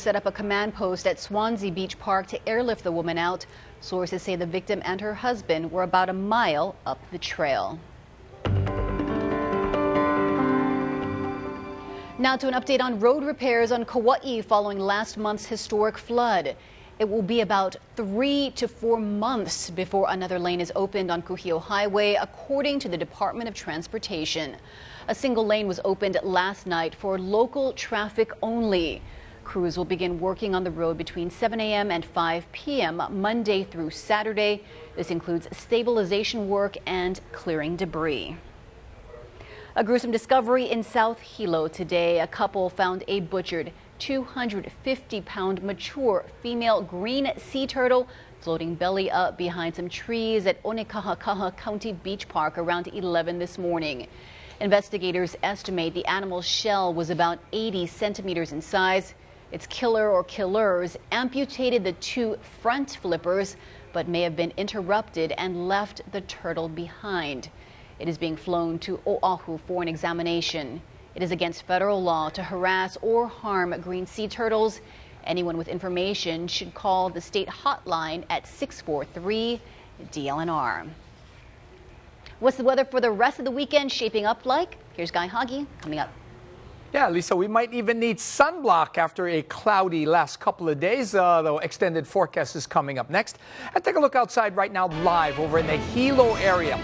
set up a command post at Swansea Beach Park to airlift the woman out. Sources say the victim and her husband were about a mile up the trail. Now to an update on road repairs on Kauai following last month's historic flood. It will be about 3 to 4 months before another lane is opened on Kuhio Highway, according to the Department of Transportation. A single lane was opened last night for local traffic only. Crews will begin working on the road between 7 a.m. and 5 p.m. Monday through Saturday. This includes stabilization work and clearing debris. A gruesome discovery in South Hilo today. A couple found a butchered 250-pound mature female green sea turtle floating belly up behind some trees at Onekahakaha County Beach Park around 11 this morning. Investigators estimate the animal's shell was about 80 centimeters in size. Its killer or killers amputated the 2 front flippers, but may have been interrupted and left the turtle behind. It is being flown to Oahu for an examination. It is against federal law to harass or harm green sea turtles. Anyone with information should call the state hotline at 643-DLNR. What's the weather for the rest of the weekend shaping up like? Here's Guy Hoggy coming up. Yeah, Lisa, we might even need sunblock after a cloudy last couple of days. The extended forecast is coming up next. And take a look outside right now live over in the Hilo area.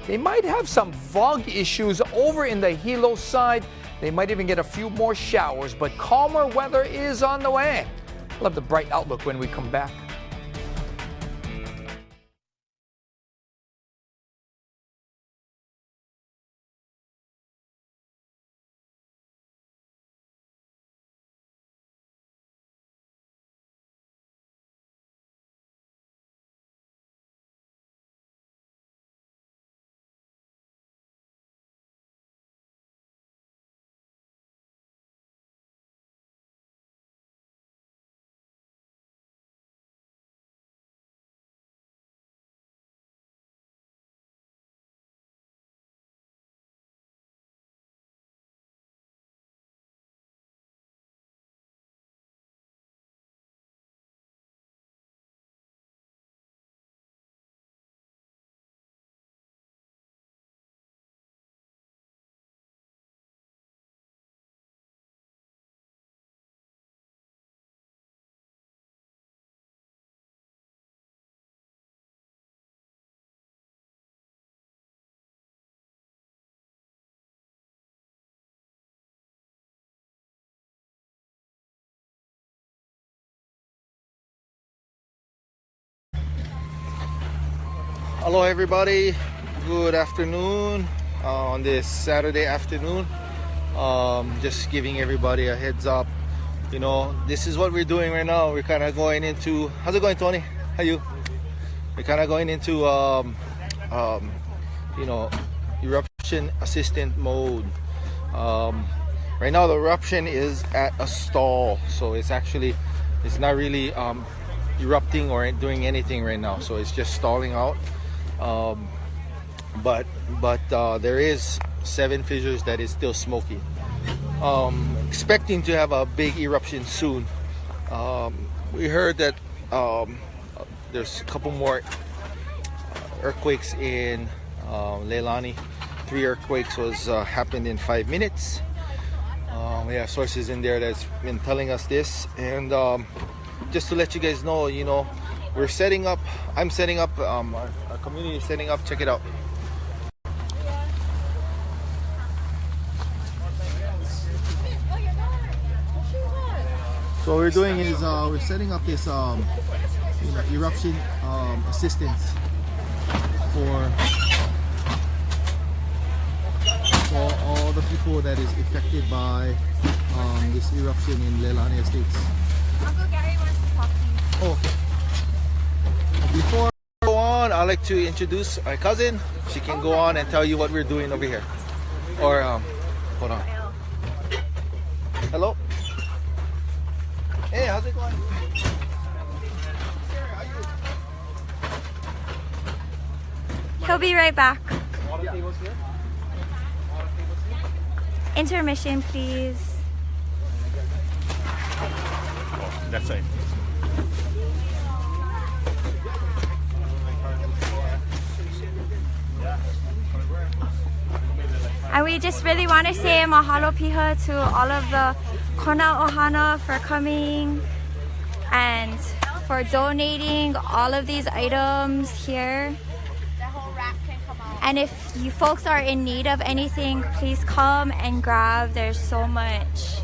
They might have some fog issues over in the Hilo side. They might even get a few more showers, but calmer weather is on the way. We'll have the bright outlook when we come back. Hello everybody, good afternoon on this Saturday afternoon. Just giving everybody a heads up. You know, this is what we're doing right now. We're kind of going into, how's it going, Tony? How you? We're kind of going into you know, eruption assistant mode. Right now the eruption is at a stall, so it's not really erupting or doing anything right now, so it's just stalling out. But there is 7 fissures that is still smoky. Expecting to have a big eruption soon. We heard that there's a couple more earthquakes in Leilani. 3 earthquakes was happened in 5 minutes. We have sources in there that's been telling us this, and just to let you guys know, you know, we're setting up, I'm setting up, our community is setting up, check it out. So what we're doing is we're setting up this you know, eruption assistance for all the people that is affected by this eruption in Leilani Estates. Uncle Gary wants to talk to you. Oh, okay. Before I go on, I'd like to introduce my cousin. She can go on and tell you what we're doing over here. Or, hold on. Hello? Hey, how's it going? He'll be right back. Intermission, please. That side. And we just really want to say mahalo piha to all of the Kona Ohana for coming and for donating all of these items here. And if you folks are in need of anything, please come and grab. There's so much.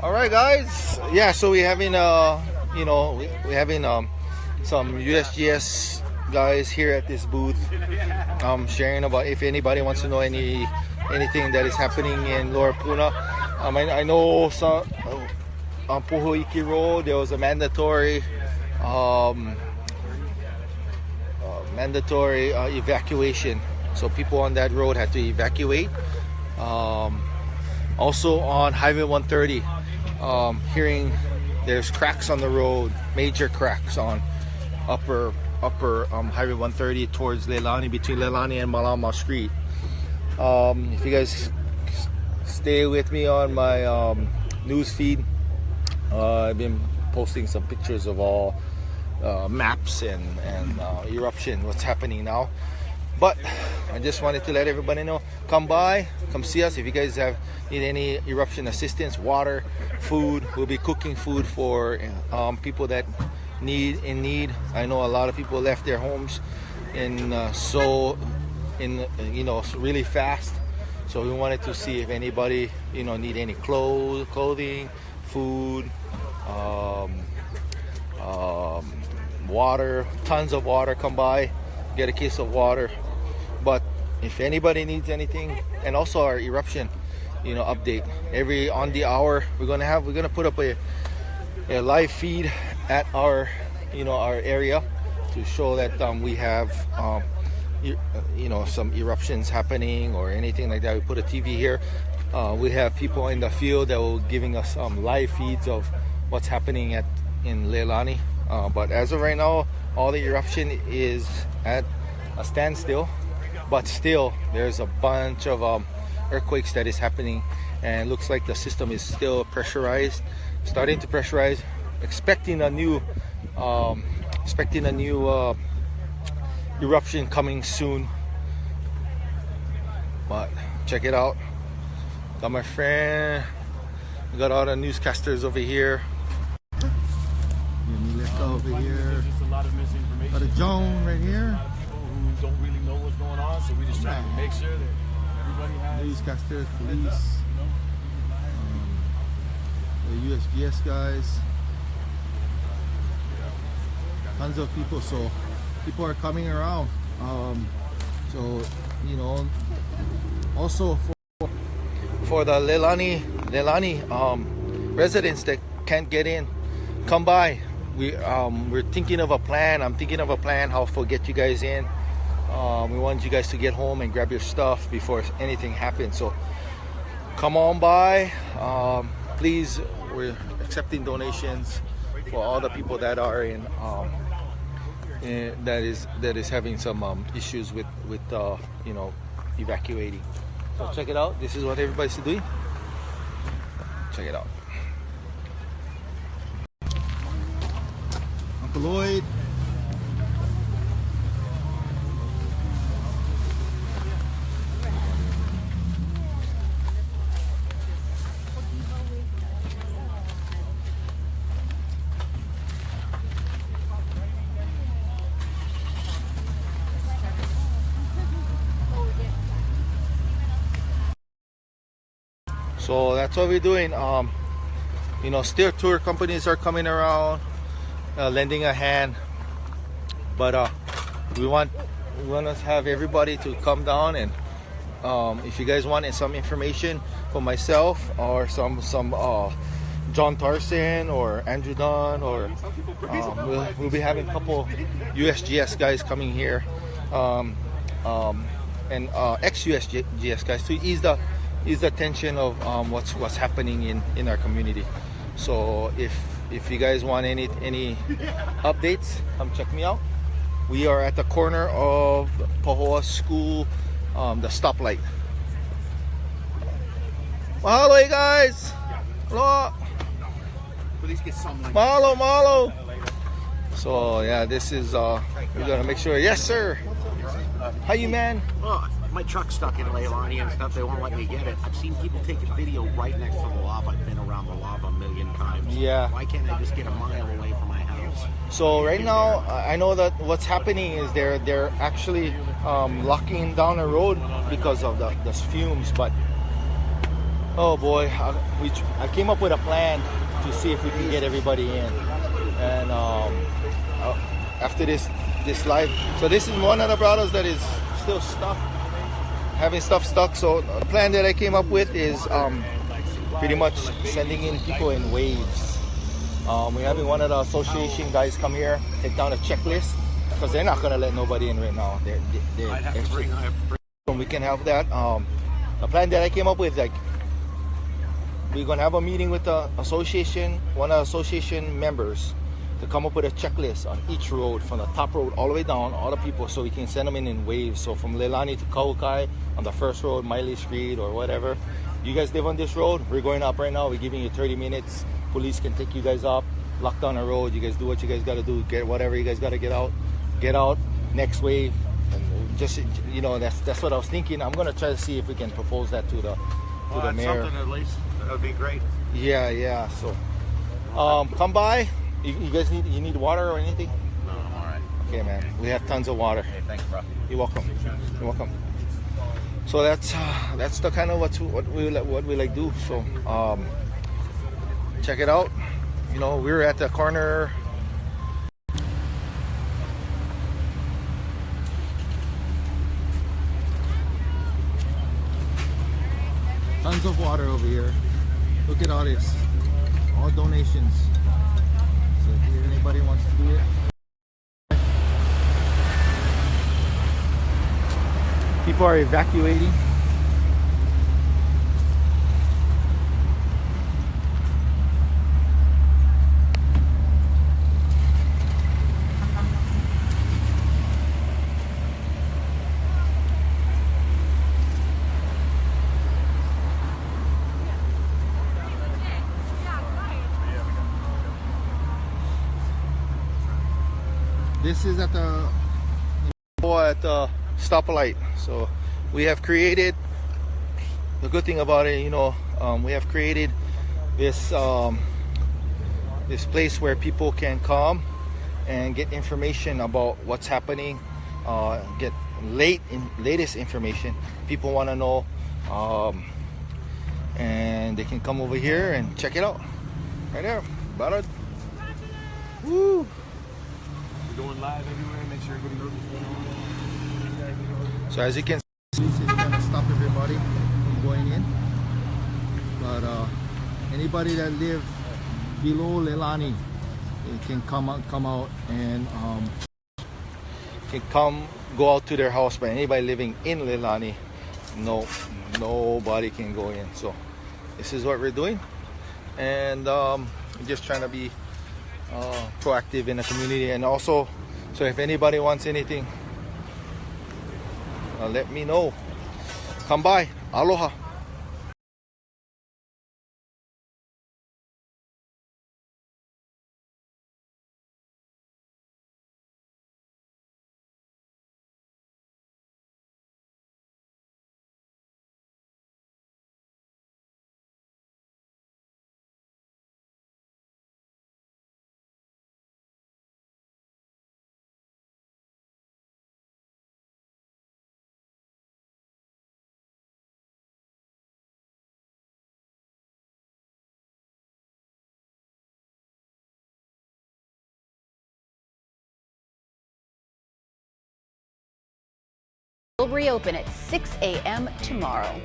All right, guys. Yeah, so we're having we're having some USGS guys here at this booth, sharing about if anybody wants to know anything that is happening in Lower Puna. I know some on Pohoiki Road there was a mandatory evacuation, so people on that road had to evacuate. Also on Highway 130, hearing there's cracks on the road, major cracks on upper Highway 130 towards Leilani, between Leilani and Malama Street. If you guys stay with me on my news feed, I've been posting some pictures of all maps and eruption, what's happening now. But I just wanted to let everybody know, come by, come see us. If you guys need any eruption assistance, water, food, we'll be cooking food for people that in need. I know a lot of people left their homes really fast. So we wanted to see if anybody need any clothing, food, water, tons of water. Come by, get a case of water. But if anybody needs anything, and also our eruption update on the hour, we're gonna put up a live feed at our area to show that we have some eruptions happening or anything like that. We put a TV here. We have people in the field that will giving us live feeds of what's happening in Leilani. But as of right now, all the eruption is at a standstill. But still, there's a bunch of earthquakes that is happening, and it looks like the system is still pressurized, starting to pressurize. Expecting a new eruption coming soon. But check it out. Got my friend. We got all the newscasters over here. Over here. Just a lot of misinformation. Got a Joan right here. Who don't really know what's going on, so we just trying to make sure that everybody has Newscasters, police, the USGS guys, tons of people. So people are coming around. So also for the Leilani residents that can't get in, come by. We're thinking of a plan. I'm thinking of a plan how to get you guys in. We want you guys to get home and grab your stuff before anything happens. So come on by. Please, we're accepting donations for all the people that are that is having some issues with evacuating. So check it out. This is what everybody's doing. Check it out. Uncle Lloyd. So that's what we're doing. Still tour companies are coming around, lending a hand, but we want to have everybody to come down, and if you guys want some information from myself or some John Tarson or Andrew Dunn, or we'll be having a couple USGS guys coming here, and ex-USGS guys to ease the tension of what's happening in our community. So if you guys want any updates, come check me out. We are at the corner of Pahoa School, the stoplight. Mahalo, you guys. Aloha. Please get some. Mahalo, mahalo. So yeah, this is we're gonna make sure. Yes, sir. How you, man? Oh, my truck's stuck in Leilani and stuff. They won't let me get it. I've seen people taking video right next to the lava. I've been around the lava a million times. Yeah. Why can't I just get a mile away from my house? So right now, I know that what's happening is they're actually locking down a road because of the fumes. But oh boy, I came up with a plan to see if we can get everybody in. And after this live, so this is one of the brothers that is still stuck, having stuff stuck. So the plan that I came up with is pretty much sending in people in waves. We're having one of the association guys come here, take down a checklist, because they're not gonna let nobody in right now. I'd have to bring. We can have that. The plan that I came up with, like, we're gonna have a meeting with the association, one of the association members, to come up with a checklist on each road, from the top road all the way down, all the people, so we can send them in waves. So from Leilani to Kauai on the first road, Miley Street or whatever. You guys live on this road, we're going up right now. We're giving you 30 minutes. Police can take you guys up, lock down the road. You guys do what you guys gotta do. Get whatever you guys gotta get out. Get out. Next wave. And just, you know, that's what I was thinking. I'm gonna try to see if we can propose that to the mayor. Something at least. That would be great. Yeah. So, come by. You guys need water or anything? No, I'm all right. Okay, man. We have tons of water. Hey, thanks, bro. You're welcome. You're welcome. So that's the kind of what we like do. So check it out. You know, we're at the corner. Tons of water over here. Look at all this. All donations. So if anybody wants to do it. People are evacuating. This is at the stoplight. So we have created, the good thing about it, you know, we have created this this place where people can come and get information about what's happening, get latest information people want to know, and they can come over here and check it out right there. Barad. Woo! We're going live everywhere. Make sure everybody knows what's going on. So as you can see, this is gonna stop everybody from going in. But anybody that live below Leilani, they can come out and can go out to their house. But anybody living in Leilani, nobody can go in. So this is what we're doing, and we're just trying to be proactive in the community. And also, so if anybody wants anything, let me know. Come by. Aloha. Will reopen at 6 a.m. tomorrow.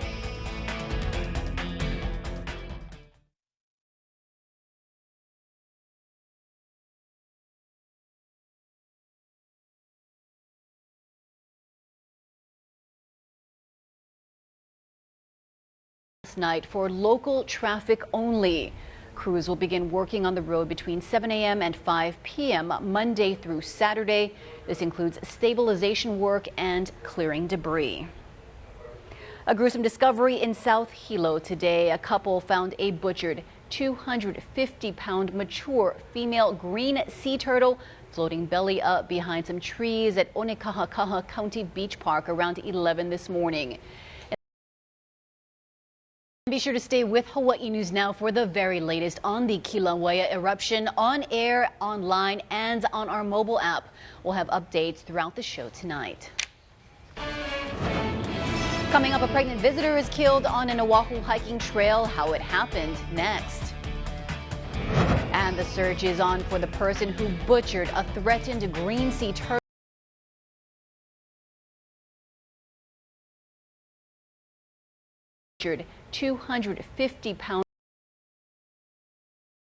Night for local traffic only. Crews will begin working on the road between 7 a.m. and 5 p.m. Monday through Saturday. This includes stabilization work and clearing debris. A gruesome discovery in South Hilo today. A couple found a butchered 250-pound mature female green sea turtle floating belly up behind some trees at Onekahakaha County Beach Park around 11 this morning. Be sure to stay with Hawaii News Now for the very latest on the Kilauea eruption on air, online, and on our mobile app. We'll have updates throughout the show tonight. Coming up, a pregnant visitor is killed on an Oahu hiking trail. How it happened next. And the search is on for the person who butchered a threatened green sea turtle. 250-pound.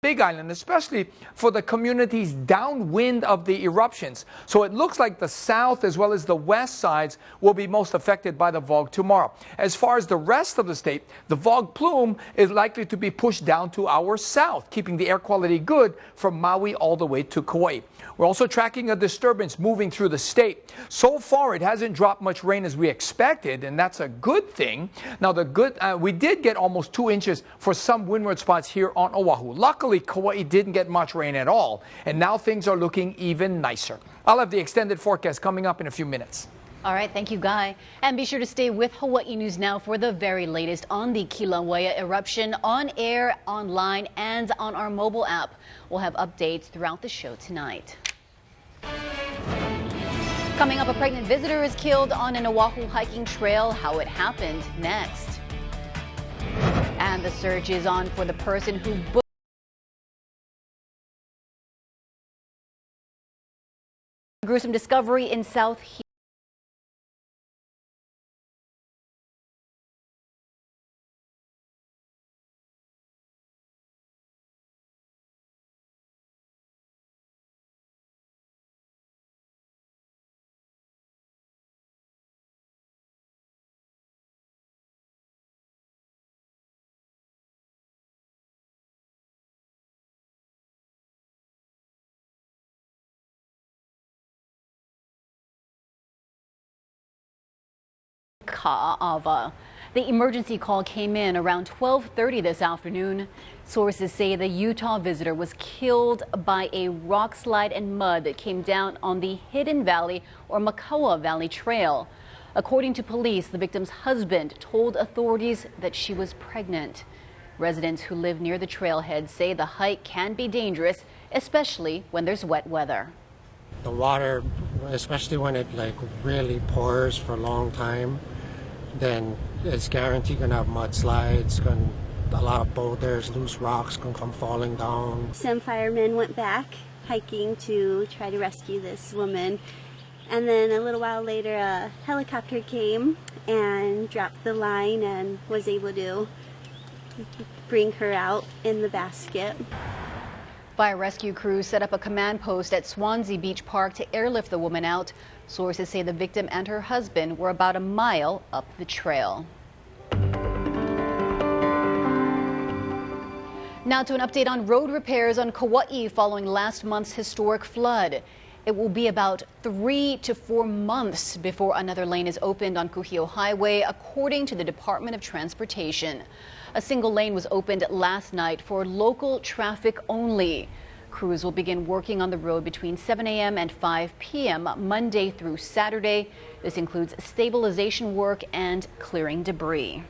Big Island, especially for the communities downwind of the eruptions. So it looks like the south as well as the west sides will be most affected by the VOG tomorrow. As far as the rest of the state, the VOG plume is likely to be pushed down to our south, keeping the air quality good from Maui all the way to Kauai. We're also tracking a disturbance moving through the state. So far, it hasn't dropped much rain as we expected, and that's a good thing. Now, we did get almost 2 inches for some windward spots here on Oahu. Luckily, Kauai didn't get much rain at all, and now things are looking even nicer. I'll have the extended forecast coming up in a few minutes. All right, thank you, Guy. And be sure to stay with Hawaii News Now for the very latest on the Kilauea eruption on air, online, and on our mobile app. We'll have updates throughout the show tonight. Coming up, a pregnant visitor is killed on an Oahu hiking trail. How it happened next. And the search is on for the person who a gruesome discovery in South Hilo. The emergency call came in around 12:30 this afternoon. Sources say the Utah visitor was killed by a rock slide and mud that came down on the Hidden Valley or Makaua Valley Trail. According to police, the victim's husband told authorities that she was pregnant. Residents who live near the trailhead say the hike can be dangerous, especially when there's wet weather. The water, especially when it really pours for a long time, then it's guaranteed gonna have mudslides, a lot of boulders, loose rocks can come falling down. Some firemen went back hiking to try to rescue this woman, and then a little while later a helicopter came and dropped the line and was able to bring her out in the basket. Fire rescue crews set up a command post at Swansea Beach Park to airlift the woman out. Sources say the victim and her husband were about a mile up the trail. Now to an update on road repairs on Kauai following last month's historic flood. It will be about 3 to 4 months before another lane is opened on Kuhio Highway, according to the Department of Transportation. A single lane was opened last night for local traffic only. Crews will begin working on the road between 7 a.m. and 5 p.m. Monday through Saturday. This includes stabilization work and clearing debris.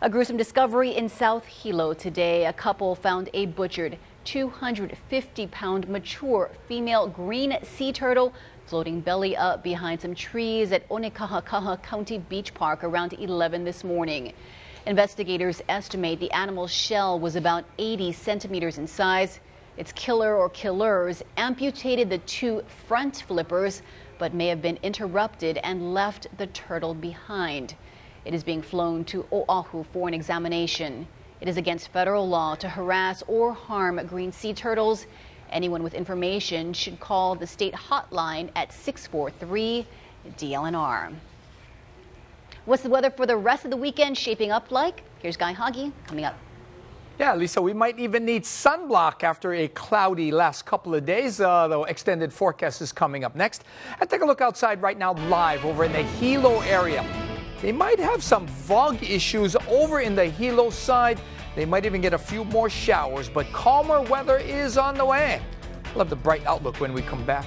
A gruesome discovery in South Hilo today. A couple found a butchered 250-pound mature female green sea turtle floating belly up behind some trees at Onekahakaha County Beach Park around 11 this morning. Investigators estimate the animal's shell was about 80 centimeters in size. Its killer or killers amputated the 2 front flippers, but may have been interrupted and left the turtle behind. It is being flown to Oahu for an examination. It is against federal law to harass or harm green sea turtles. Anyone with information should call the state hotline at 643-DLNR. What's the weather for the rest of the weekend shaping up like? Here's Guy Hoggy coming up. Yeah, Lisa, we might even need sunblock after a cloudy last couple of days. The extended forecast is coming up next. And take a look outside right now live over in the Hilo area. they might have some fog issues over in the Hilo side. They might even get a few more showers, but calmer weather is on the way. We'll have the bright outlook when we come back.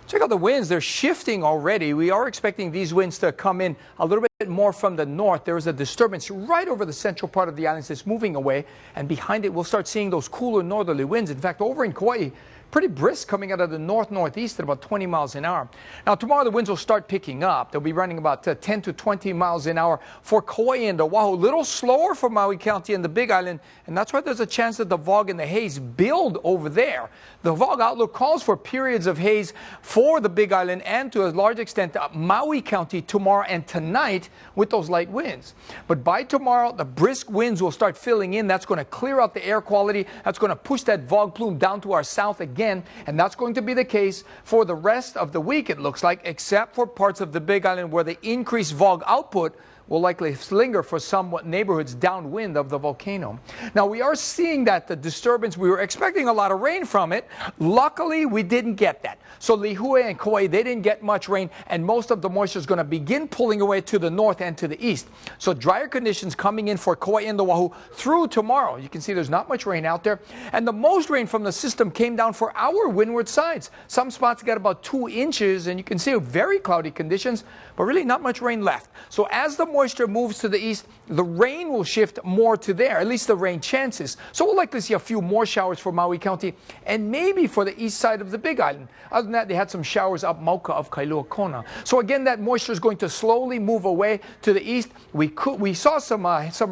Check out the winds. They're shifting already. We are expecting these winds to come in a little bit more from the north. There is a disturbance right over the central part of the islands that's moving away, and behind it we'll start seeing those cooler northerly winds. In fact, over in Kauai, pretty brisk coming out of the north-northeast at about 20 miles an hour. Now, tomorrow the winds will start picking up. They'll be running about 10 to 20 miles an hour for Kauai and Oahu. A little slower for Maui County and the Big Island, and that's why there's a chance that the fog and the haze build over there. The fog outlook calls for periods of haze for the Big Island and to a large extent Maui County tomorrow and tonight with those light winds. But by tomorrow, the brisk winds will start filling in. That's going to clear out the air quality. That's going to push that fog plume down to our south again. And that's going to be the case for the rest of the week, it looks like, except for parts of the Big Island where the increased fog output will likely linger for some neighborhoods downwind of the volcano. Now, we are seeing that the disturbance, we were expecting a lot of rain from it. Luckily, we didn't get that. So Lihue and Kauai, they didn't get much rain, and most of the moisture is going to begin pulling away to the north and to the east. So drier conditions coming in for Kauai and Oahu through tomorrow. You can see there's not much rain out there. And the most rain from the system came down for our windward sides. Some spots got about 2 inches, and you can see very cloudy conditions, but really not much rain left. So as the moisture moves to the east, the rain will shift more to there, at least the rain chances. So we'll likely see a few more showers for Maui County and maybe for the east side of the Big Island. Other than that, they had some showers up Mauka of Kailua Kona. So again, that moisture is going to slowly move away to the east. We saw some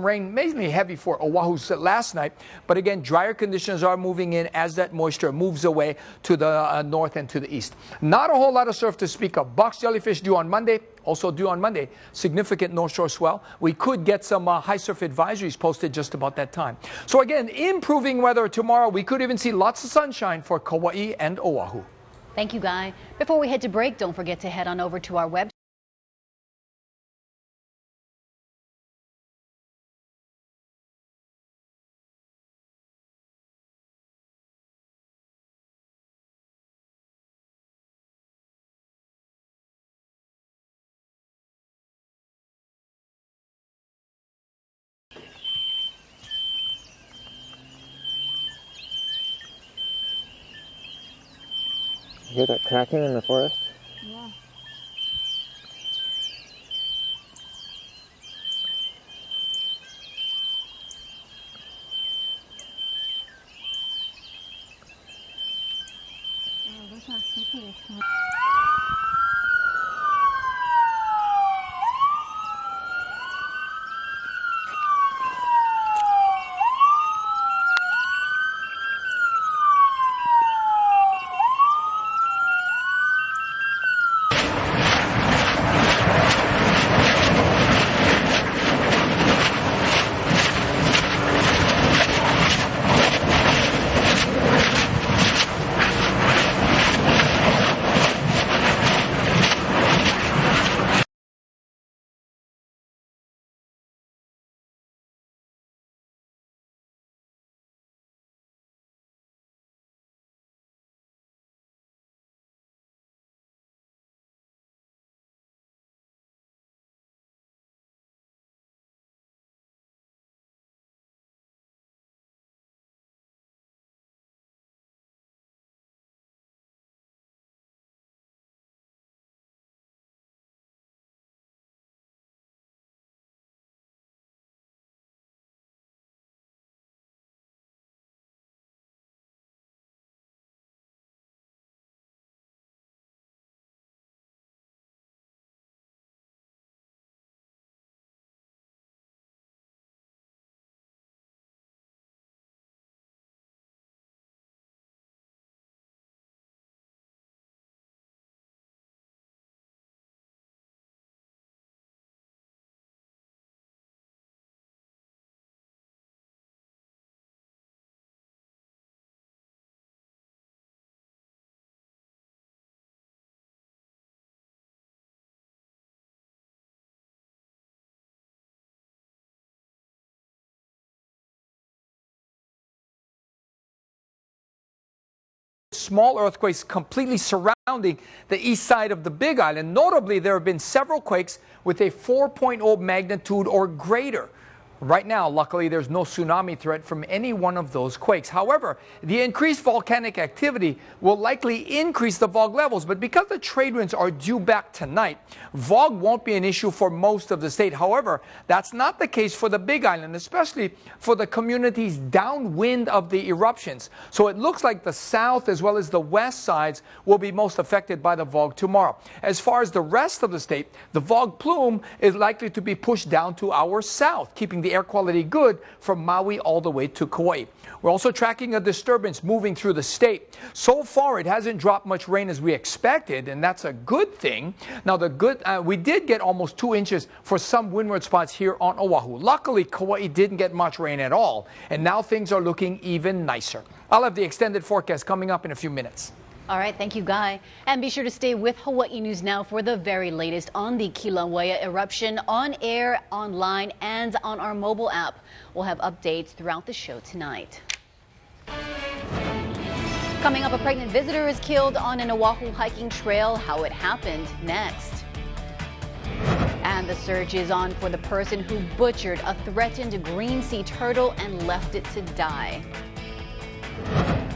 rain, mainly heavy for Oahu last night, but again, drier conditions are moving in as that moisture moves away to the north and to the east. Not a whole lot of surf to speak of. Box jellyfish due on Monday. Also due on Monday, significant North Shore swell. We could get some high surf advisories posted just about that time. So again, improving weather tomorrow. We could even see lots of sunshine for Kauai and Oahu. Thank you, Guy. Before we head to break, don't forget to head on over to our website. You hear that cracking in the forest? Yeah. Oh, look how thick it is. Small earthquakes completely surrounding the east side of the Big Island. Notably, there have been several quakes with a 4.0 magnitude or greater. Right now, luckily, there's no tsunami threat from any one of those quakes. However, the increased volcanic activity will likely increase the VOG levels, but because the trade winds are due back tonight, VOG won't be an issue for most of the state. However, that's not the case for the Big Island, especially for the communities downwind of the eruptions. So it looks like the south as well as the west sides will be most affected by the VOG tomorrow. As far as the rest of the state, the VOG plume is likely to be pushed down to our south, keeping the air quality good from Maui all the way to Kauai. We're also tracking a disturbance moving through the state. So far, it hasn't dropped much rain as we expected, and that's a good thing. Now, we did get almost 2 inches for some windward spots here on Oahu. Luckily, Kauai didn't get much rain at all, and now things are looking even nicer. I'll have the extended forecast coming up in a few minutes. All right, thank you, Guy. And be sure to stay with Hawaii News Now for the very latest on the Kilauea eruption on air, online, and on our mobile app. We'll have updates throughout the show tonight. Coming up, a pregnant visitor is killed on an Oahu hiking trail. How it happened next. And the search is on for the person who butchered a threatened green sea turtle and left it to die.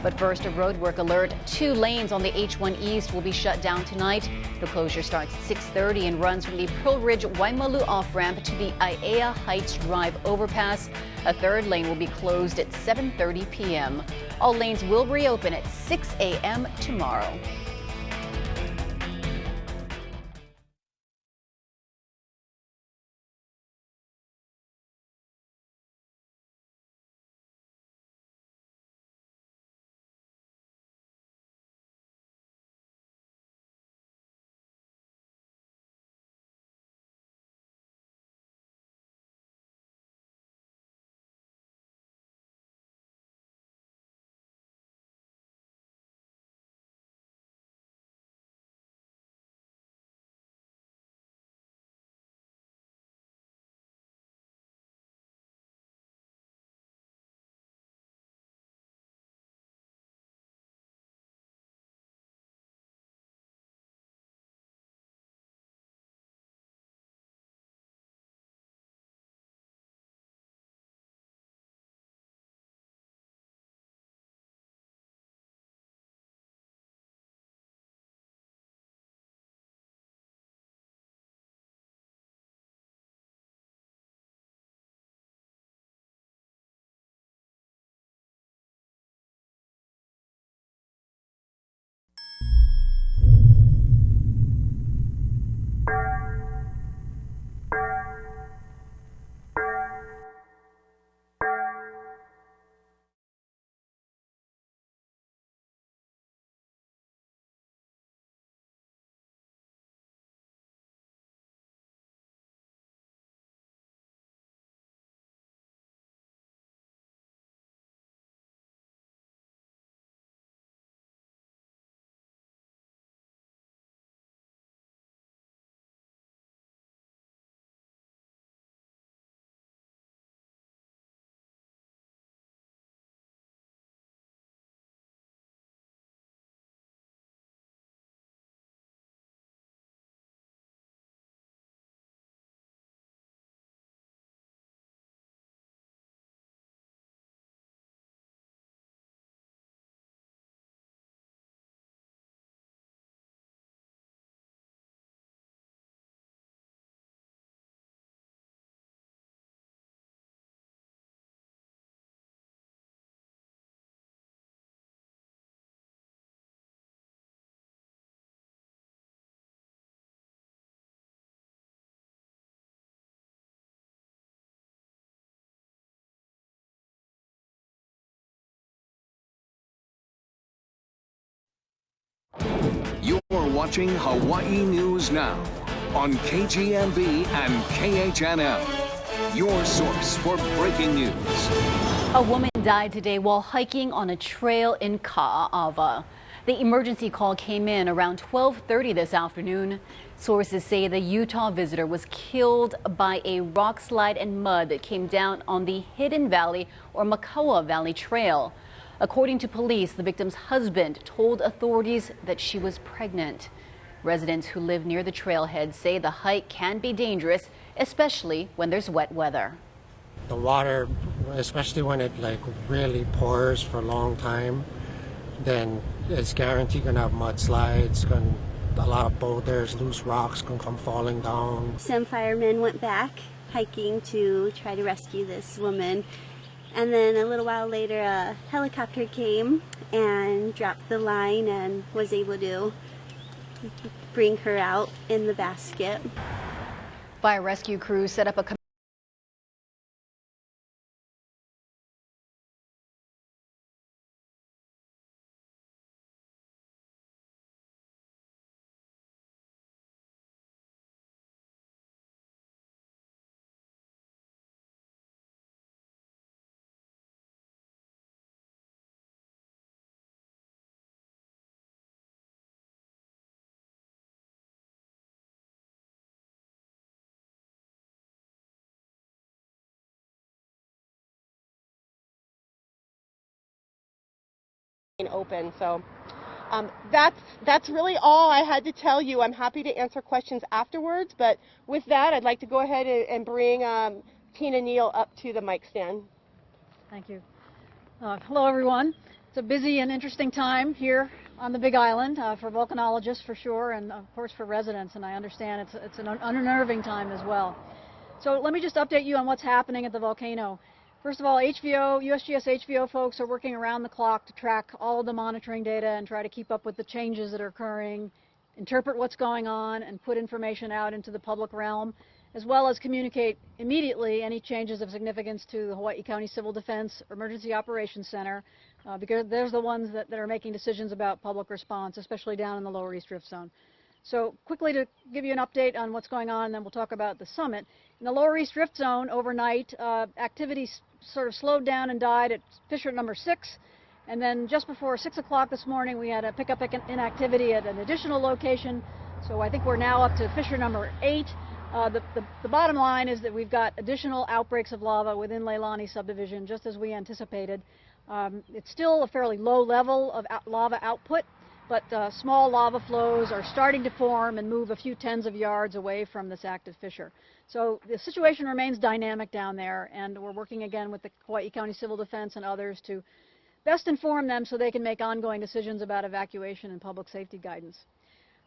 But first, a roadwork alert. 2 lanes on the H1 East will be shut down tonight. The closure starts at 6:30 and runs from the Pearl Ridge Waimalu off-ramp to the Aiea Heights Drive overpass. A 3rd lane will be closed at 7:30 p.m. All lanes will reopen at 6 a.m. tomorrow. You're watching Hawaii News Now on KGMB and KHNL, your source for breaking news. A woman died today while hiking on a trail in Kauai. The emergency call came in around 12:30 this afternoon. Sources say the Utah visitor was killed by a rock slide and mud that came down on the Hidden Valley or Makaua Valley Trail. According to police, the victim's husband told authorities that she was pregnant. Residents who live near the trailhead say the hike can be dangerous, especially when there's wet weather. The water, especially when it really pours for a long time, then it's guaranteed going to have mudslides, a lot of boulders, loose rocks can come falling down. Some firemen went back hiking to try to rescue this woman. And then a little while later, a helicopter came and dropped the line and was able to bring her out in the basket. Fire rescue crews set up a open. So that's really all I had to tell you. I'm happy to answer questions afterwards, but with that, I'd like to go ahead and bring Tina Neal up to the mic stand. Thank you. Hello, everyone. It's a busy and interesting time here on the Big Island for volcanologists for sure, and of course for residents, and I understand it's an unnerving time as well. So let me just update you on what's happening at the volcano. First of all, USGS HVO folks are working around the clock to track all of the monitoring data and try to keep up with the changes that are occurring, interpret what's going on, and put information out into the public realm, as well as communicate immediately any changes of significance to the Hawaii County Civil Defense Emergency Operations Center, because they're the ones that are making decisions about public response, especially down in the Lower East Rift Zone. So quickly to give you an update on what's going on, and then we'll talk about the summit. In the Lower East Rift Zone overnight, activity sort of slowed down and died at fissure number 6, and then just before 6 o'clock this morning we had a pickup in activity at an additional location, so I think we're now up to fissure number 8. The bottom line is that we've got additional outbreaks of lava within Leilani subdivision, just as we anticipated. It's still a fairly low level of lava output, but small lava flows are starting to form and move a few tens of yards away from this active fissure. So the situation remains dynamic down there, and we're working again with the Hawaii County Civil Defense and others to best inform them so they can make ongoing decisions about evacuation and public safety guidance.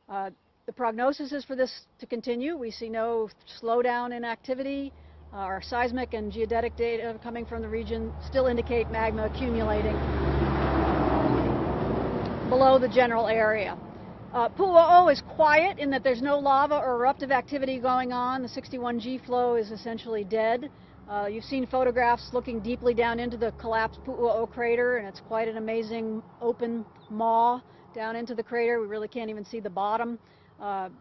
The prognosis is for this to continue. We see no slowdown in activity. Our seismic and geodetic data coming from the region still indicate magma accumulating below the general area. Pu'u'o is quiet in that there's no lava or eruptive activity going on. The 61G flow is essentially dead. You've seen photographs looking deeply down into the collapsed Pu'u'o crater, and it's quite an amazing open maw down into the crater. We really can't even see the bottom.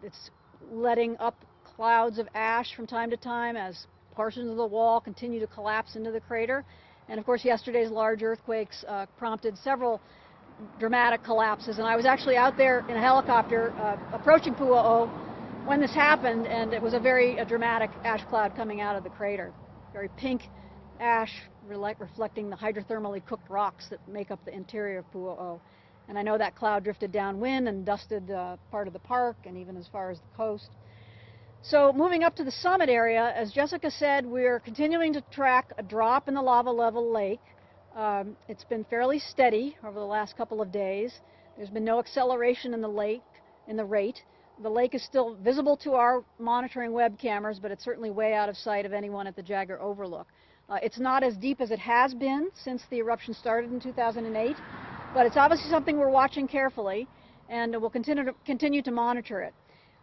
It's letting up clouds of ash from time to time as portions of the wall continue to collapse into the crater. And of course, yesterday's large earthquakes prompted several dramatic collapses, and I was actually out there in a helicopter approaching Pu'u'o when this happened, and it was a very dramatic ash cloud coming out of the crater. Very pink ash reflecting the hydrothermally cooked rocks that make up the interior of Pu'u'o. And I know that cloud drifted downwind and dusted part of the park and even as far as the coast. So moving up to the summit area, as Jessica said, we're continuing to track a drop in the lava level lake. It's been fairly steady over the last couple of days. There's been no acceleration in the lake, in the rate. The lake is still visible to our monitoring web cameras, but it's certainly way out of sight of anyone at the Jagger Overlook. It's not as deep as it has been since the eruption started in 2008, but it's obviously something we're watching carefully, and we'll continue to monitor it.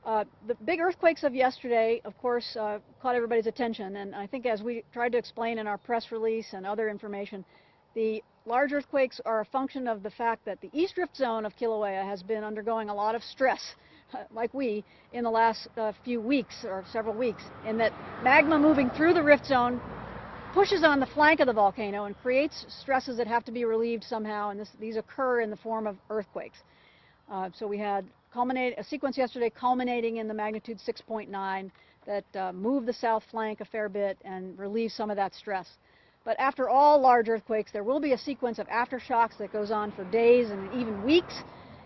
The big earthquakes of yesterday, of course, caught everybody's attention, and I think as we tried to explain in our press release and other information, the large earthquakes are a function of the fact that the east rift zone of Kilauea has been undergoing a lot of stress, like we, in the last few weeks or several weeks, in that magma moving through the rift zone pushes on the flank of the volcano and creates stresses that have to be relieved somehow, and these occur in the form of earthquakes. So we had a sequence yesterday culminating in the magnitude 6.9 that moved the south flank a fair bit and relieved some of that stress. But after all large earthquakes, there will be a sequence of aftershocks that goes on for days and even weeks.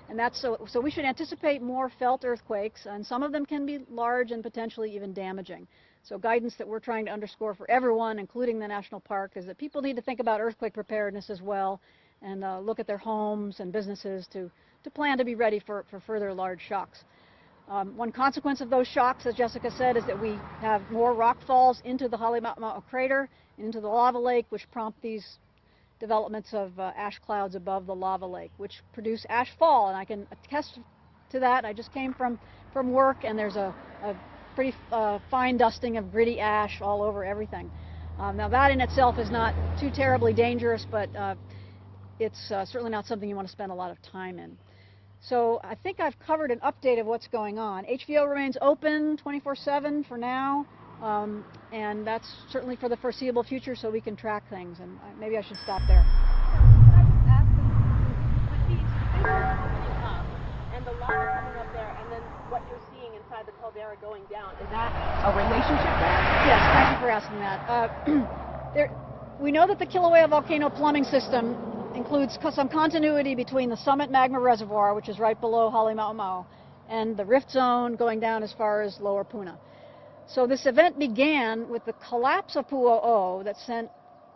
And that's so we should anticipate more felt earthquakes, and some of them can be large and potentially even damaging. So guidance that we're trying to underscore for everyone, including the national park, is that people need to think about earthquake preparedness as well, and look at their homes and businesses to plan to be ready for further large shocks. One consequence of those shocks, as Jessica said, is that we have more rock falls into the Halemaumau crater and into the lava lake, which prompt these developments of ash clouds above the lava lake, which produce ash fall. And I can attest to that. I just came from work, and there's a pretty fine dusting of gritty ash all over everything. Now that in itself is not too terribly dangerous, but it's certainly not something you want to spend a lot of time in. So I think I've covered an update of what's going on. HVO remains open 24/7 for now, and that's certainly for the foreseeable future, so we can track things, and maybe I should stop there. And the lava coming up there, and then what you're seeing inside the caldera going down, is that a relationship there? Yes, thank you for asking that. We know that the Kilauea volcano plumbing system includes some continuity between the summit magma reservoir, which is right below Halemaumau, and the rift zone going down as far as Lower Puna. So this event began with the collapse of Pu'o'o that sent,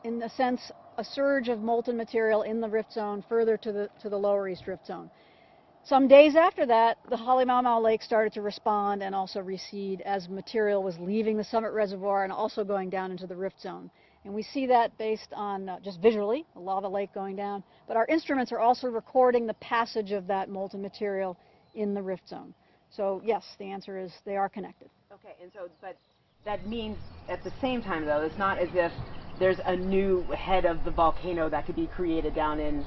in a sense, a surge of molten material in the rift zone further to the lower east rift zone. Some days after that, the Halemaumau Lake started to respond and also recede as material was leaving the summit reservoir and also going down into the rift zone. And we see that based on just visually, the lava lake going down, but our instruments are also recording the passage of that molten material in the rift zone. So yes, the answer is they are connected. Okay, and so, but that means at the same time, though, it's not as if there's a new head of the volcano that could be created down in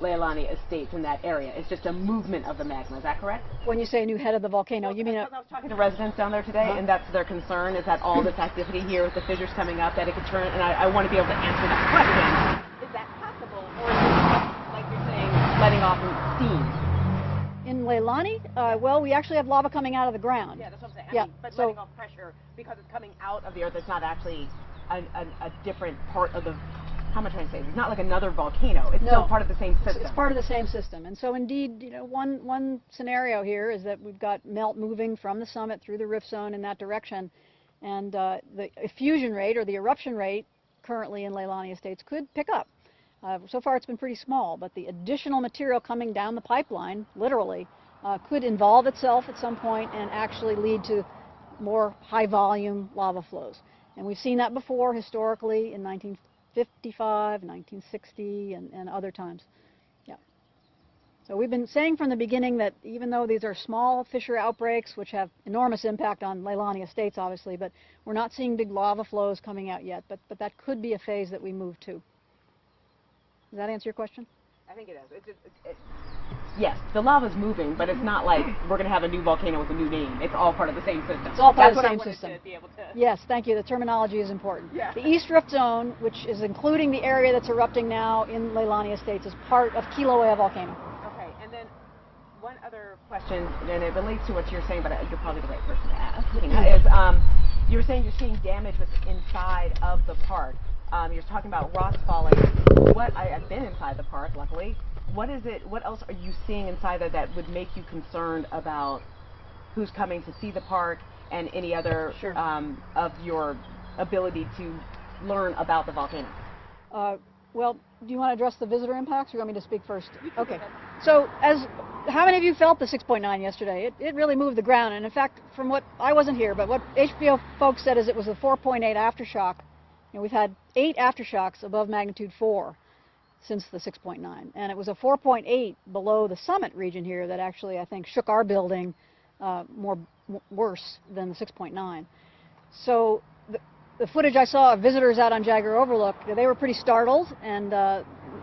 Leilani Estates in that area. It's just a movement of the magma. Is that correct? When you say a new head of the volcano, you mean... I was talking to residents down there today, and that's their concern, is that all this activity here with the fissures coming up, that it could turn, and I want to be able to answer that question. Is that possible, or is it, like you're saying, letting off steam? In Leilani, well, we actually have lava coming out of the ground. Yeah, that's what I'm saying. Yeah, I mean, but letting off pressure, because it's coming out of the earth, it's not actually a different part of the... How am I trying to say? It's not like another volcano. It's still part of the same system. It's part of the same system. And so indeed, you know, one scenario here is that we've got melt moving from the summit through the rift zone in that direction. And the effusion rate or the eruption rate currently in Leilani Estates could pick up. So far it's been pretty small, but the additional material coming down the pipeline, literally, could involve itself at some point and actually lead to more high volume lava flows. And we've seen that before historically in 1955, 1960, and other times. Yeah. So we've been saying from the beginning that even though these are small fissure outbreaks, which have enormous impact on Leilani Estates, obviously, but we're not seeing big lava flows coming out yet. But that could be a phase that we move to. Does that answer your question? I think it does. Yes, the lava's moving, but it's not like we're going to have a new volcano with a new name. It's all part of the same system. It's all part of the same system. system. To be able to... Yes, thank you. The terminology is important. Yeah. The East Rift Zone, which is including the area that's erupting now in Leilani Estates, is part of Kilauea Volcano. Okay, and then one other question, and it relates to what you're saying, but you're probably the right person to ask, is you were saying you're seeing damage inside of the park. You're talking about rocks falling. I've been inside the park, luckily. What else are you seeing inside there that would make you concerned about who's coming to see the park and any other of your ability to learn about the volcano? Well, do you want to address the visitor impacts, or you want me to speak first? Okay. So, how many of you felt the 6.9 yesterday? It really moved the ground, and in fact, from what I wasn't here, but what HBO folks said is it was a 4.8 aftershock. You know, we've had 8 aftershocks above magnitude 4 since the 6.9, and it was a 4.8 below the summit region here that actually, I think, shook our building worse than the 6.9. So the footage I saw of visitors out on Jagger Overlook, they were pretty startled, and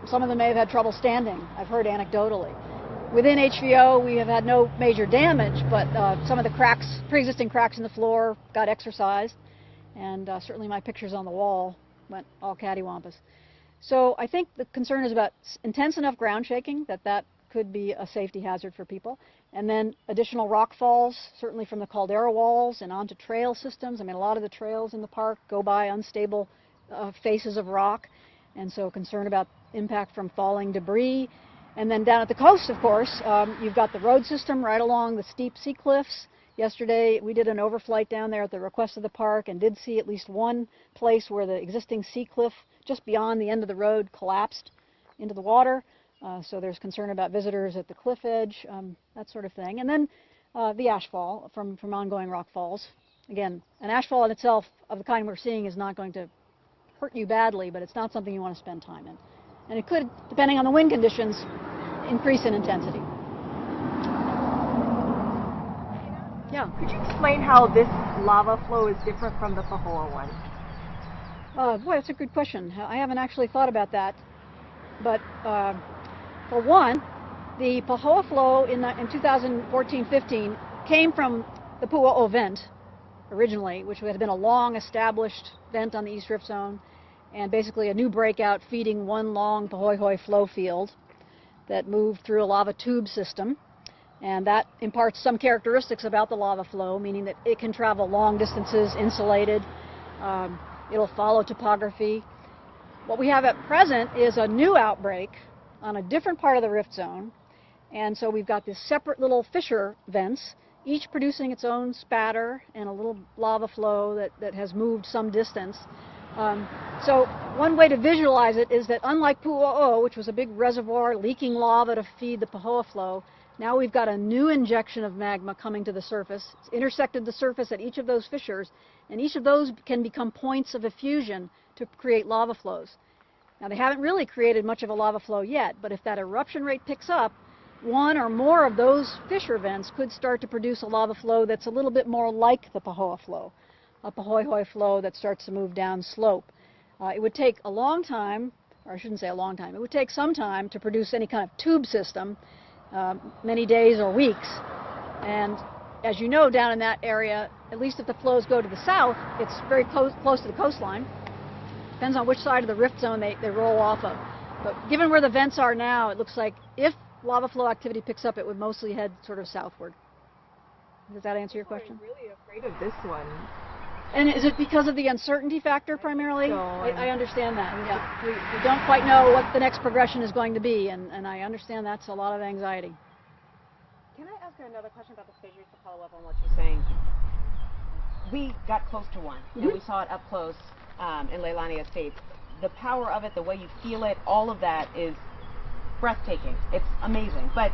some of them may have had trouble standing, I've heard anecdotally. Within HVO, we have had no major damage, but some of the cracks, pre-existing cracks in the floor got exercised, and certainly my pictures on the wall went all cattywampus. So I think the concern is about intense enough ground shaking that could be a safety hazard for people. And then additional rock falls, certainly from the caldera walls and onto trail systems. I mean, a lot of the trails in the park go by unstable faces of rock, and so concern about impact from falling debris. And then down at the coast, of course, you've got the road system right along the steep sea cliffs. Yesterday, we did an overflight down there at the request of the park and did see at least one place where the existing sea cliff just beyond the end of the road collapsed into the water. So there's concern about visitors at the cliff edge, that sort of thing. And then the ashfall from ongoing rock falls. Again, an ashfall in itself of the kind we're seeing is not going to hurt you badly, but it's not something you want to spend time in. And it could, depending on the wind conditions, increase in intensity. Yeah. Could you explain how this lava flow is different from the Pahoa one? Boy, that's a good question. I haven't actually thought about that. But for one, the Pahoa flow in 2014-15 came from the Pu'o'o vent originally, which had been a long established vent on the East Rift Zone, and basically a new breakout feeding one long Pahoehoe flow field that moved through a lava tube system. And that imparts some characteristics about the lava flow, meaning that it can travel long distances insulated. It'll follow topography. What we have at present is a new outbreak on a different part of the rift zone. And so we've got these separate little fissure vents, each producing its own spatter and a little lava flow that has moved some distance. So one way to visualize it is that unlike Pu'o'o, which was a big reservoir leaking lava to feed the Pahoa flow, now we've got a new injection of magma coming to the surface. It's intersected the surface at each of those fissures, and each of those can become points of effusion to create lava flows. Now, they haven't really created much of a lava flow yet, but if that eruption rate picks up, one or more of those fissure vents could start to produce a lava flow that's a little bit more like the Pahoa flow, a Pahoehoe flow that starts to move down slope. It would take a long time, or I shouldn't say a long time, it would take some time to produce any kind of tube system, many days or weeks. And as you know, down in that area, at least if the flows go to the south, it's very close to the coastline. Depends on which side of the rift zone they roll off of. But given where the vents are now, it looks like if lava flow activity picks up, it would mostly head sort of southward. Does that answer your question? I'm really afraid of this one. And is it because of the uncertainty factor primarily? So, I understand that. Yeah. We don't quite know what the next progression is going to be, and I understand that's a lot of anxiety. Can I ask you another question about the fissures to follow up on what you're saying? We got close to one, and we saw it up close in Leilani Estates. The power of it, the way you feel it, all of that is breathtaking. It's amazing. But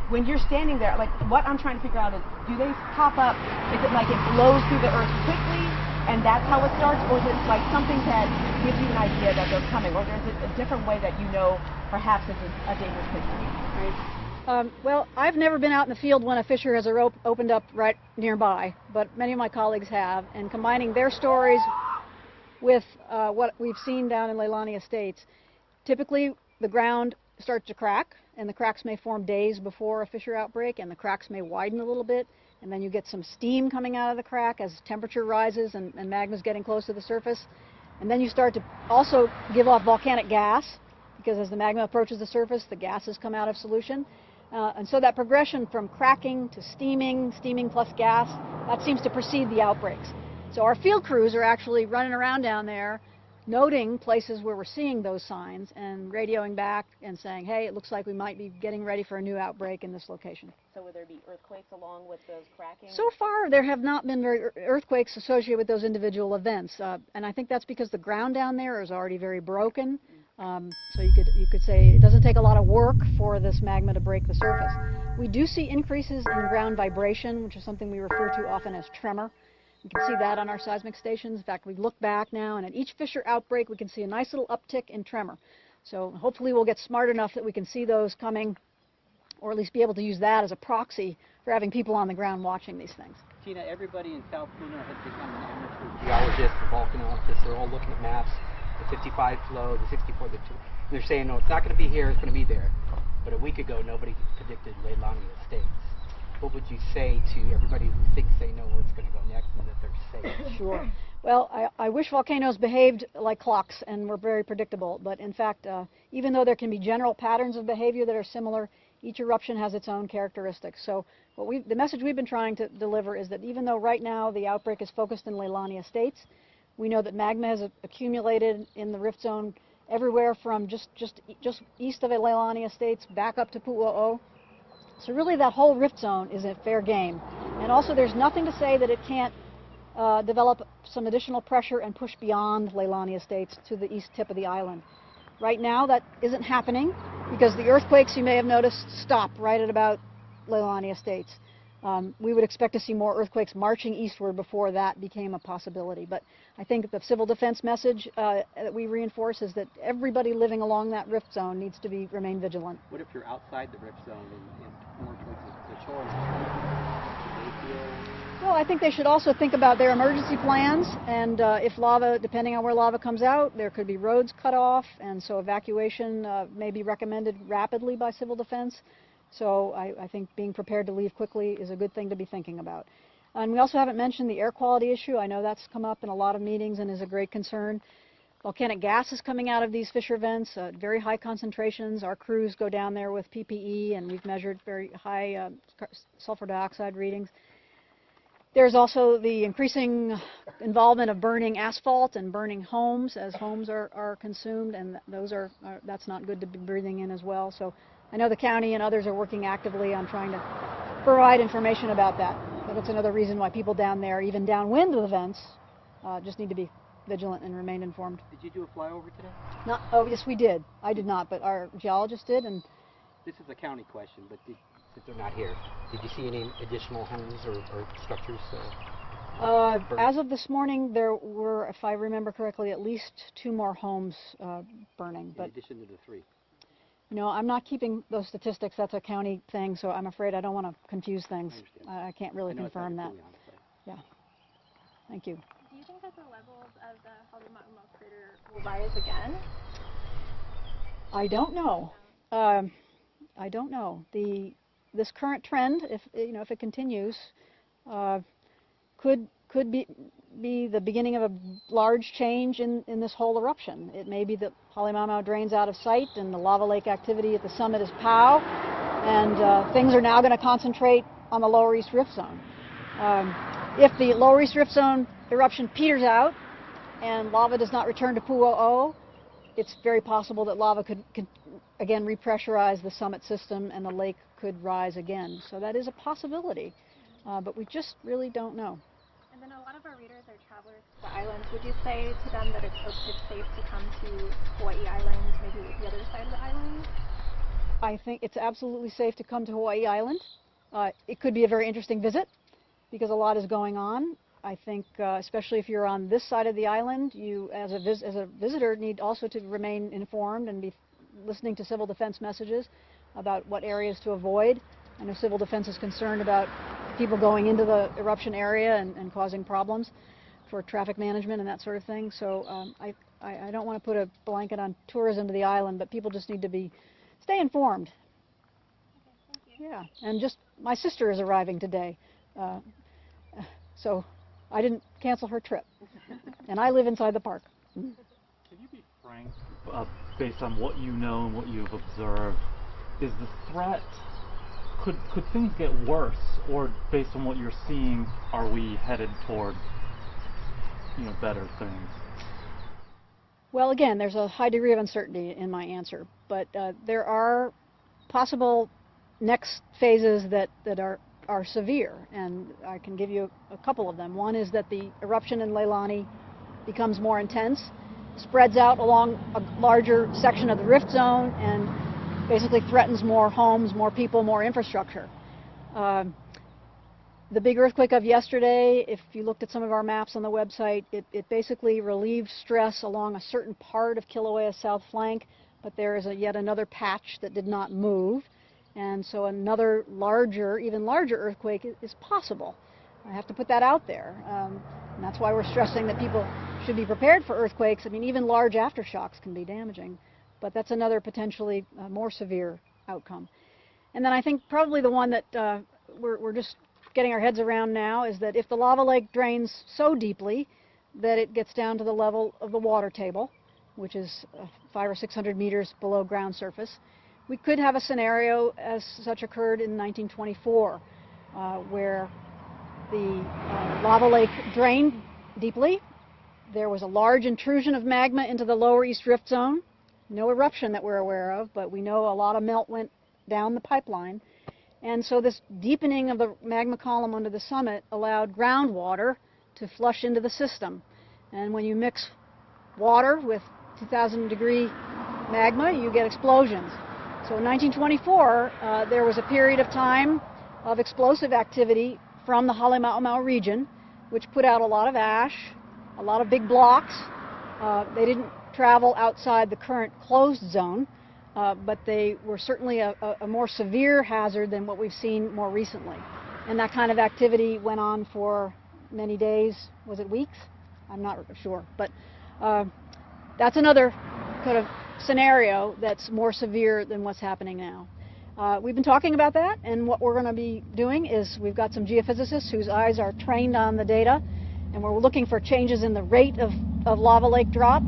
when you're standing there, like what I'm trying to figure out is, do they pop up? Is it like it blows through the earth quickly, and that's how it starts, or is it like something that gives you an idea that they're coming, or there's a different way that you know perhaps this is a dangerous fissure? Right. Well, I've never been out in the field when a fissure has opened up right nearby, but many of my colleagues have, and combining their stories with what we've seen down in Leilani Estates, typically the ground starts to crack, and the cracks may form days before a fissure outbreak, and the cracks may widen a little bit, and then you get some steam coming out of the crack as temperature rises and magma's getting close to the surface. And then you start to also give off volcanic gas, because as the magma approaches the surface, the gases come out of solution. And so that progression from cracking to steaming plus gas, that seems to precede the outbreaks. So our field crews are actually running around down there, noting places where we're seeing those signs and radioing back and saying, hey, it looks like we might be getting ready for a new outbreak in this location. So would there be earthquakes along with those cracking? So far, there have not been earthquakes associated with those individual events. And I think that's because the ground down there is already very broken. So you could say it doesn't take a lot of work for this magma to break the surface. We do see increases in ground vibration, which is something we refer to often as tremor. You can see that on our seismic stations. In fact, we look back now, and at each fissure outbreak, we can see a nice little uptick in tremor. So hopefully we'll get smart enough that we can see those coming, or at least be able to use that as a proxy for having people on the ground watching these things. Tina, everybody in South Puna has become an amateur geologist, a volcanologist. They're all looking at maps. the 55 flow, the 64, the 2. And they're saying, no, it's not going to be here, it's going to be there. But a week ago, nobody predicted Leilani Estates. What would you say to everybody who thinks they know where it's going to go next and that they're safe? Sure. Well, I wish volcanoes behaved like clocks and were very predictable, but in fact, even though there can be general patterns of behavior that are similar, each eruption has its own characteristics. So the message we've been trying to deliver is that even though right now the outbreak is focused in Leilani Estates, we know that magma has accumulated in the rift zone everywhere from just east of Leilani Estates back up to Pu'o'o. So really that whole rift zone is a fair game. And also there's nothing to say that it can't develop some additional pressure and push beyond Leilani Estates to the east tip of the island. Right now that isn't happening because the earthquakes, you may have noticed, stop right at about Leilani Estates. We would expect to see more earthquakes marching eastward before that became a possibility. But I think the civil defense message that we reinforce is that everybody living along that rift zone needs to remain vigilant. What if you're outside the rift zone and more towards the shoreline? Well, I think they should also think about their emergency plans, and if lava, depending on where lava comes out, there could be roads cut off, and so evacuation may be recommended rapidly by civil defense. So I think being prepared to leave quickly is a good thing to be thinking about. And we also haven't mentioned the air quality issue. I know that's come up in a lot of meetings and is a great concern. Volcanic gas is coming out of these fissure vents, very high concentrations. Our crews go down there with PPE, and we've measured very high sulfur dioxide readings. There's also the increasing involvement of burning asphalt and burning homes as homes are consumed, and that's not good to be breathing in as well. So I know the county and others are working actively on trying to provide information about that. But that's another reason why people down there, even downwind of the vents, just need to be vigilant and remain informed. Did you do a flyover today? Oh, yes, we did. I did not, but our geologist did. And this is a county question, but Since they're not here, did you see any additional homes or structures? As of this morning, there were, if I remember correctly, at least 2 more homes burning. In addition to the 3? You know, I'm not keeping those statistics. That's a county thing, so I'm afraid I don't want to confuse things. I can't really confirm that. Yeah. Thank you. Do you think that the levels of the Halemaumau crater will rise again? I don't know. I don't know. This current trend, if it continues, could be the beginning of a large change in this whole eruption. It may be that Halemaumau drains out of sight and the lava lake activity at the summit is pow, and things are now going to concentrate on the Lower East Rift Zone. If the Lower East Rift Zone eruption peters out and lava does not return to Pu'o'o, it's very possible that lava could again repressurize the summit system and the lake could rise again. So that is a possibility, but we just really don't know. And then a lot of our readers are travelers to the islands. Would you say to them that it's safe to come to Hawaii Island, maybe the other side of the island? I think it's absolutely safe to come to Hawaii Island. It could be a very interesting visit because a lot is going on. I think especially if you're on this side of the island, you as a visitor need also to remain informed and be listening to civil defense messages about what areas to avoid. I know civil defense is concerned about people going into the eruption area and causing problems for traffic management and that sort of thing. So I don't want to put a blanket on tourism to the island, but people just need to stay informed. Okay, thank you. Yeah, and just my sister is arriving today, so I didn't cancel her trip, and I live inside the park. Can you be frank, based on what you know and what you've observed, is the threat, could things get worse, or based on what you're seeing, are we headed toward, better things? Well, again, there's a high degree of uncertainty in my answer, but there are possible next phases that are severe, and I can give you a couple of them. One is that the eruption in Leilani becomes more intense, spreads out along a larger section of the rift zone, and basically threatens more homes, more people, more infrastructure. The big earthquake of yesterday, if you looked at some of our maps on the website, it basically relieved stress along a certain part of Kilauea's south flank, but there is yet another patch that did not move. And so another larger, even larger earthquake is possible. I have to put that out there. And that's why we're stressing that people should be prepared for earthquakes. I mean, even large aftershocks can be damaging, but that's another potentially more severe outcome. And then I think probably the one that we're just getting our heads around now is that if the lava lake drains so deeply that it gets down to the level of the water table, which is 500 or 600 meters below ground surface, we could have a scenario as such occurred in 1924, where the lava lake drained deeply. There was a large intrusion of magma into the lower East Rift Zone. No eruption that we're aware of, but we know a lot of melt went down the pipeline. And so this deepening of the magma column under the summit allowed groundwater to flush into the system. And when you mix water with 2,000-degree magma, you get explosions. So in 1924, there was a period of time of explosive activity from the Halemaumau region, which put out a lot of ash, a lot of big blocks. They didn't travel outside the current closed zone, but they were certainly a more severe hazard than what we've seen more recently. And that kind of activity went on for many days. Was it weeks? I'm not sure. But that's another kind of scenario that's more severe than what's happening now. We've been talking about that, and what we're going to be doing is we've got some geophysicists whose eyes are trained on the data, and we're looking for changes in the rate of lava lake drop.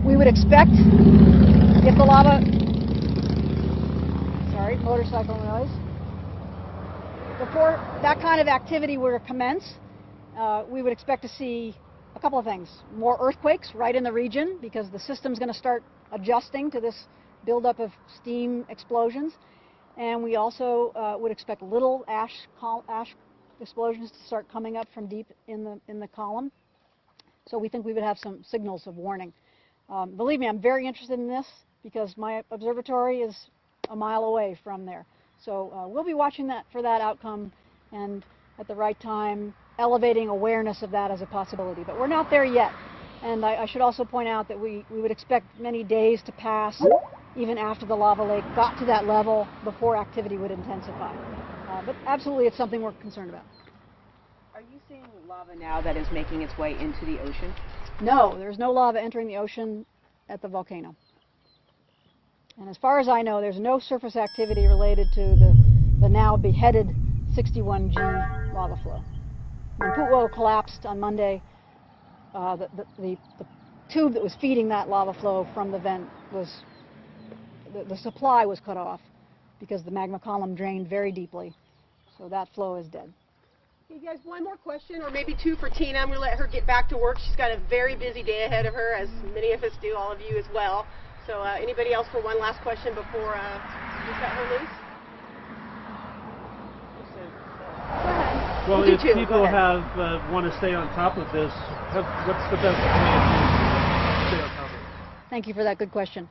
We would expect if the lava, sorry, motorcycle noise, before that kind of activity were to commence, we would expect to see a couple of things. More earthquakes right in the region because the system's going to start adjusting to this buildup of steam explosions. And we also would expect little ash explosions to start coming up from deep in the column. So we think we would have some signals of warning. Believe me, I'm very interested in this because my observatory is a mile away from there. So we'll be watching that for that outcome and at the right time elevating awareness of that as a possibility. But we're not there yet. And I should also point out that we would expect many days to pass even after the lava lake got to that level before activity would intensify. But absolutely it's something we're concerned about. Are you seeing lava now that is making its way into the ocean? No, there's no lava entering the ocean at the volcano. And as far as I know, there's no surface activity related to the now beheaded 61G lava flow. When Pu'uo collapsed on Monday, the tube that was feeding that lava flow from the vent was, the supply was cut off because the magma column drained very deeply. So that flow is dead. Hey guys, one more question, or maybe two for Tina. I'm going to let her get back to work. She's got a very busy day ahead of her, as many of us do, all of you as well. So anybody else for one last question before we set her loose? Well, if people want to stay on top of this, what's the best way to stay on top of it? Thank you for that good question.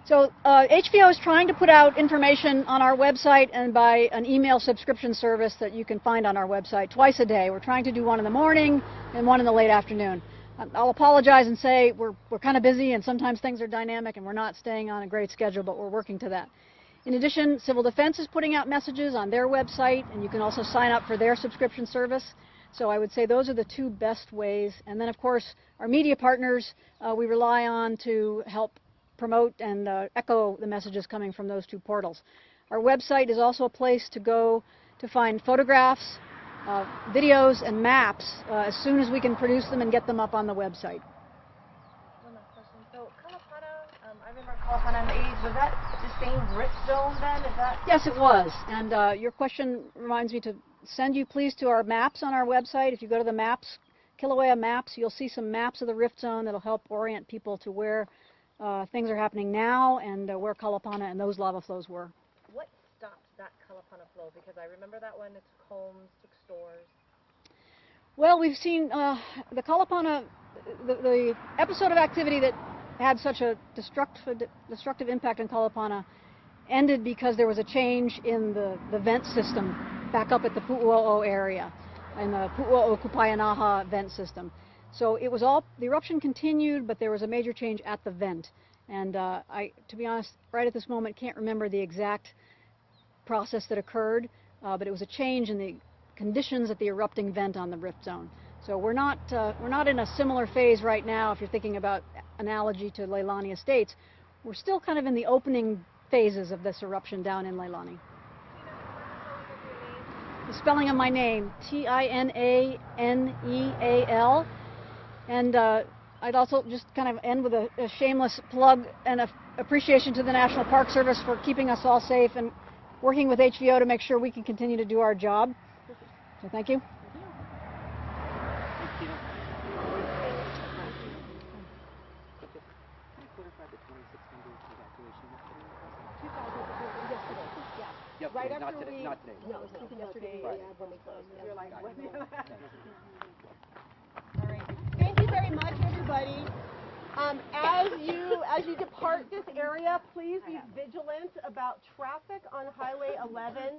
So HVO is trying to put out information on our website and by an email subscription service that you can find on our website twice a day. We're trying to do one in the morning and one in the late afternoon. I'll apologize and say we're kind of busy and sometimes things are dynamic and we're not staying on a great schedule, but we're working to that. In addition, Civil Defense is putting out messages on their website, and you can also sign up for their subscription service. So I would say those are the two best ways. And then, of course, our media partners we rely on to help promote and echo the messages coming from those two portals. Our website is also a place to go to find photographs, videos, and maps as soon as we can produce them and get them up on the website. One last question. So Kalapana, I remember Kalapana in the 80s. Was that the same rift zone then? Is that? Yes, it was. And your question reminds me to send you, please, to our maps on our website. If you go to the maps, Kilauea Maps, you'll see some maps of the rift zone that'll help orient people to where things are happening now and where Kalapana and those lava flows were. What stopped that Kalapana flow? Because I remember that one, it took homes, took stores. Well, we've seen the Kalapana, the episode of activity that had such a destructive impact on Kalapana ended because there was a change in the vent system back up at the Pu'uo'o area, in the Pu'uo'o Kupaianaha vent system. So it was all, the eruption continued, but there was a major change at the vent. And I, to be honest, right at this moment, can't remember the exact process that occurred, but it was a change in the conditions at the erupting vent on the rift zone. So we're not in a similar phase right now. If you're thinking about analogy to Leilani Estates, we're still kind of in the opening phases of this eruption down in Leilani. The spelling of my name, Tinaneal, and I'd also just kind of end with a shameless plug and appreciation to the National Park Service for keeping us all safe and working with HVO to make sure we can continue to do our job. So thank you. Yep, Right not after today. Not today. No, yesterday. Right. Yeah, when we closed. You're like, what? All right. Thank you very much, everybody. As you depart this area, please be vigilant about traffic on Highway 11.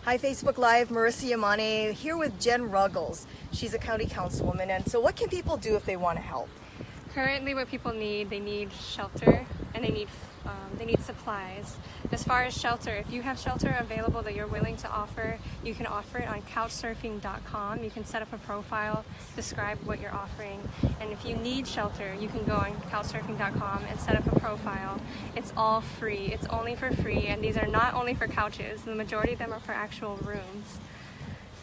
Hi, Facebook Live, Marissa Yamane here with Jen Ruggles. She's a county councilwoman, and so what can people do if they want to help? Currently what people need, they need shelter and they need supplies. As far as shelter, if you have shelter available that you're willing to offer, you can offer it on couchsurfing.com. You can set up a profile, describe what you're offering, and if you need shelter, you can go on couchsurfing.com and set up a profile. It's all free. It's only for free, and these are not only for couches. The majority of them are for actual rooms.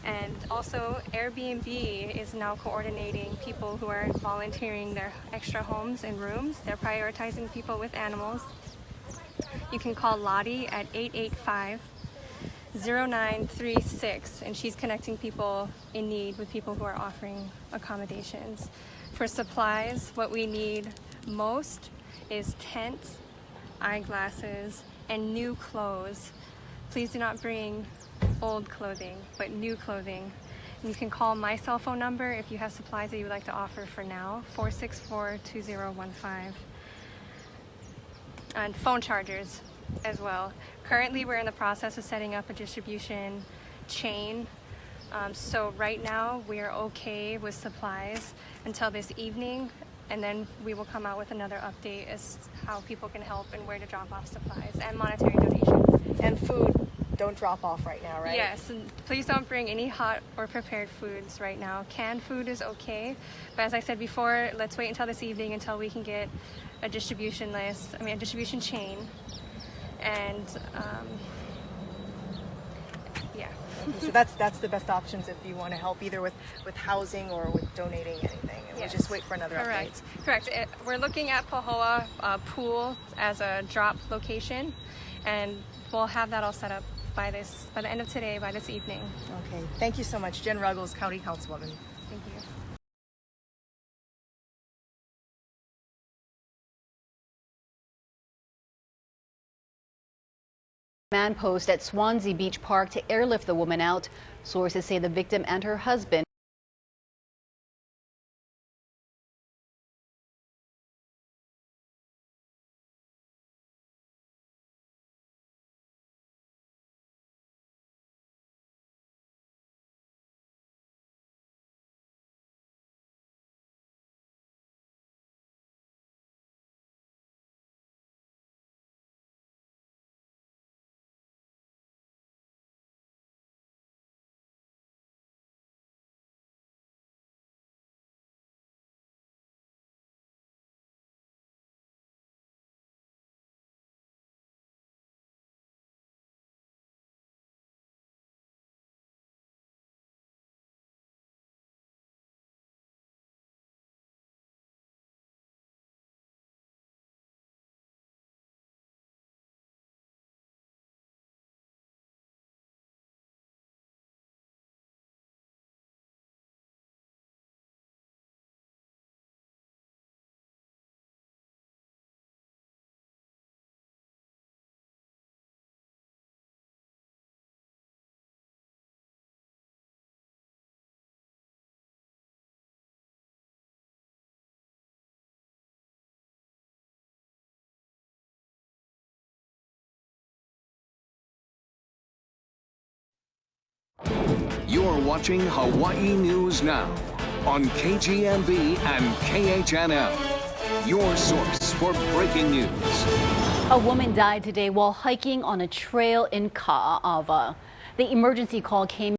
And also Airbnb is now coordinating people who are volunteering their extra homes and rooms. They're prioritizing people with animals. You can call Lottie at 885-0936, and she's connecting people in need with people who are offering accommodations. For supplies, what we need most is tents, eyeglasses, and new clothes. Please do not bring old clothing, but new clothing. And you can call my cell phone number if you have supplies that you would like to offer for now, 464-2015. And phone chargers as well. Currently we're in the process of setting up a distribution chain. So right now we're okay with supplies until this evening, and then we will come out with another update as how people can help and where to drop off supplies and monetary donations. And food. Don't drop off right now, right? Yes, and please don't bring any hot or prepared foods right now. Canned food is okay, but as I said before, let's wait until this evening until we can get a distribution list, a distribution chain, and yeah. So that's the best options if you want to help either with housing or with donating anything. And Yes. we'll just wait for another Correct. update. Correct. We're looking at Pahoa Pool as a drop location, and we'll have that all set up by the end of today, by this evening. Okay. Thank you so much, Jen Ruggles, County Councilwoman. Thank you. Man post at Swansea Beach Park to airlift the woman out. Sources say the victim and her husband You're watching Hawaii News Now on KGMB and KHNL. Your source for breaking news. A woman died today while hiking on a trail in Ka'ava. The emergency call came